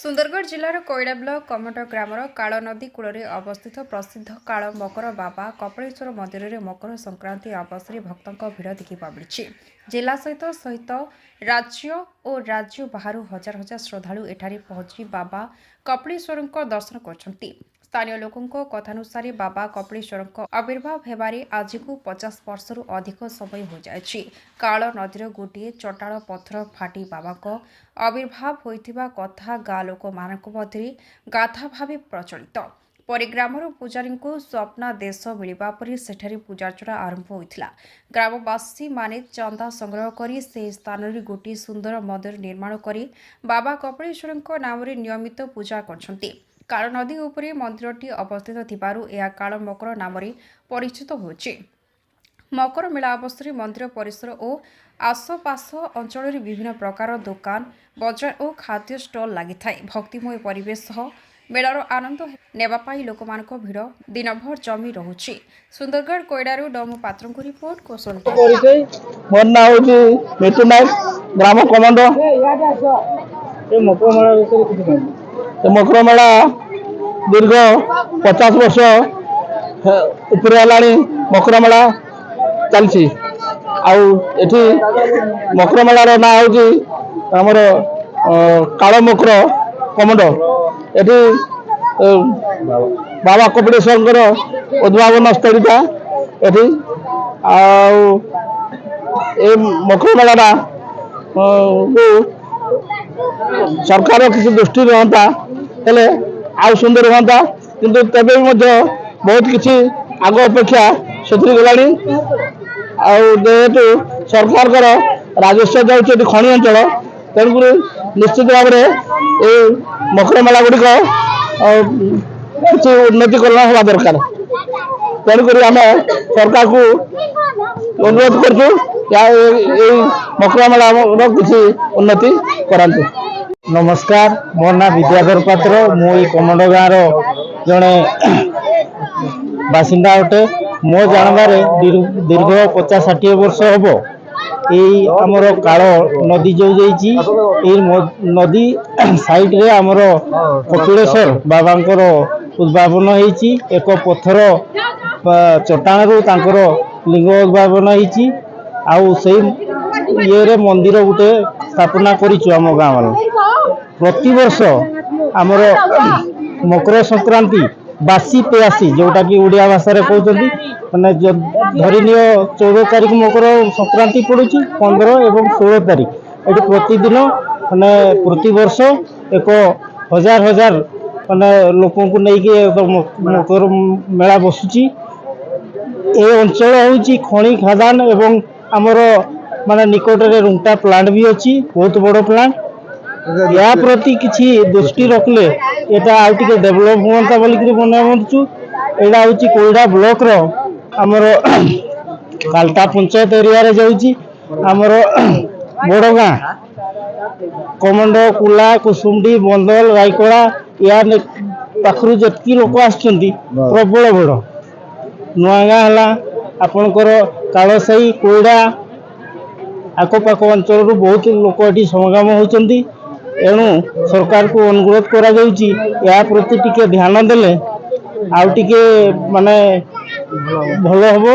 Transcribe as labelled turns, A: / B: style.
A: Sundargarh जिलार Koida block कमट grammar काल नदी cool अवस्थित प्रसिद्ध काल मकर बाबा कपिलेश्वर मंदिर में मकर संक्रांति अवसर में भक्तों भीड़ देखा मिली। जिला सहित सहित राज्य बाहर हजार हजार श्रद्धालु एठारे पहुंची बाबा कपिलेश्वर दर्शन कर स्थानीय लोकों कथानुसार बाबा कपिलेश्वर आविर्भाव हेबारे आज को 50 वर्षर अधिक समय हो जाए। काल नदीर गोटे चटाल पत्थर फाटी बाबा आविर्भाव होइथिबा कथा गाँ लोक मानक मध्य गाथा भाव प्रचलित। पर ग्रामर पूजारी को स्वप्नादेश मिलवा पर सेठारे पूजार्चना आरंभ होइथिला। ग्रामवासी माने चंदा संग्रह करी से स्थान में गोटे सुंदर मंदिर निर्माण करी बाबा कपिलेश्वर नाम नियमित पूजा करछंती। काल नदी उपरे मंदिरटी अवस्थित थिबारु यह काल मकर नाम परिचित होछि। मकर मेला अवसर मंदिर परिसर और आसपास अंचल विभिन्न प्रकार दुकान बजार और खाद्य स्टल लगी भक्तिमय परिवेश मेलार आनंद नेबापाई लोकमानक भिड़ दिनभर जमी रहुछि। सुंदरगढ़ कोईडारू डमु पात्र रिपोर्ट कोसल
B: मोर ना होछि मितु नायक ग्राम कमांडो ए मकर मेला विषय किछ कहू। मकर मेला दीर्घ 50 वर्ष ऊपर हलाणी मकर मेला चलछि। आउ एठी मकर मेलार ना होछि हमर काल मकर कमांडो। एठी बाबा कपिलेश्वर उद्भावन स्थलीटा एठी आउ ए मकर मेला सरकार किसी दृष्टि रहता हेले आउ सुंदर होता किंतु तबे बहुत किसी आग अपेक्षा से गलानी। जेहेतु सरकार राजस्व जाऊँगी खनि अंचल तेणुक निश्चित भाव में मकर मेला गुड़िक किसी उन्नतिकरण हवा दरकार। तेणुक आम सरकार को अनुरोध करूँ मकर मेला किसी उन्नति करांतु। नमस्कार, मोर ना विद्याधर पात्र। मु कमंड गाँव जड़े बासिंदा अटे। मो जानवर दीर्घ 50-60 वर्ष हम यमर काल नदी जो जाइए नदी साइड रे आमर कपिलेश्वर बाबा उद्भावन होती एक पत्थर चट्टाण लिंग उद्भावन होती ये मंदिर गोटे स्थापना करिचु आम गाँव। प्रति वर्ष आमर मकर संक्रांति बासी पेयासी जोटा कि उड़िया भाषा कहते मैंने धरनी 14 तारीख मकर संक्रांति पड़ू 15 और 16 तारीख ये प्रतिदिन मैंने प्रति वर्ष एक हजार हजार मैंने लोक मकर मेला बसुची। ये अंचल हूँ खनि खादान एवं आमर माने निकट में रुंगटा प्लांट भी अच्छी बहुत बड़ प्लांट। या प्रति किसी दृष्टि रखले यहाँ आउ टे डेभलप हाँ बोलिक मन मानचु। यहाँ हूँ कोईडा ब्लॉक आमर कालटा पंचायत एरिया रे जाउची आमर बड़गाँ कमंड कुला कुसुमडी बंदल रायकड़ा या पाखु जी लोक आसुँच प्रबल बड़ नुआगाँ है आपणकर कालसाई कोईडा आखपाख अंचल बहुत लोक ये समागम होती। एणु सरकार को अनुरोध करा जाउची या प्रति टिके ध्यान देले आउ टिके माने भलो हबो।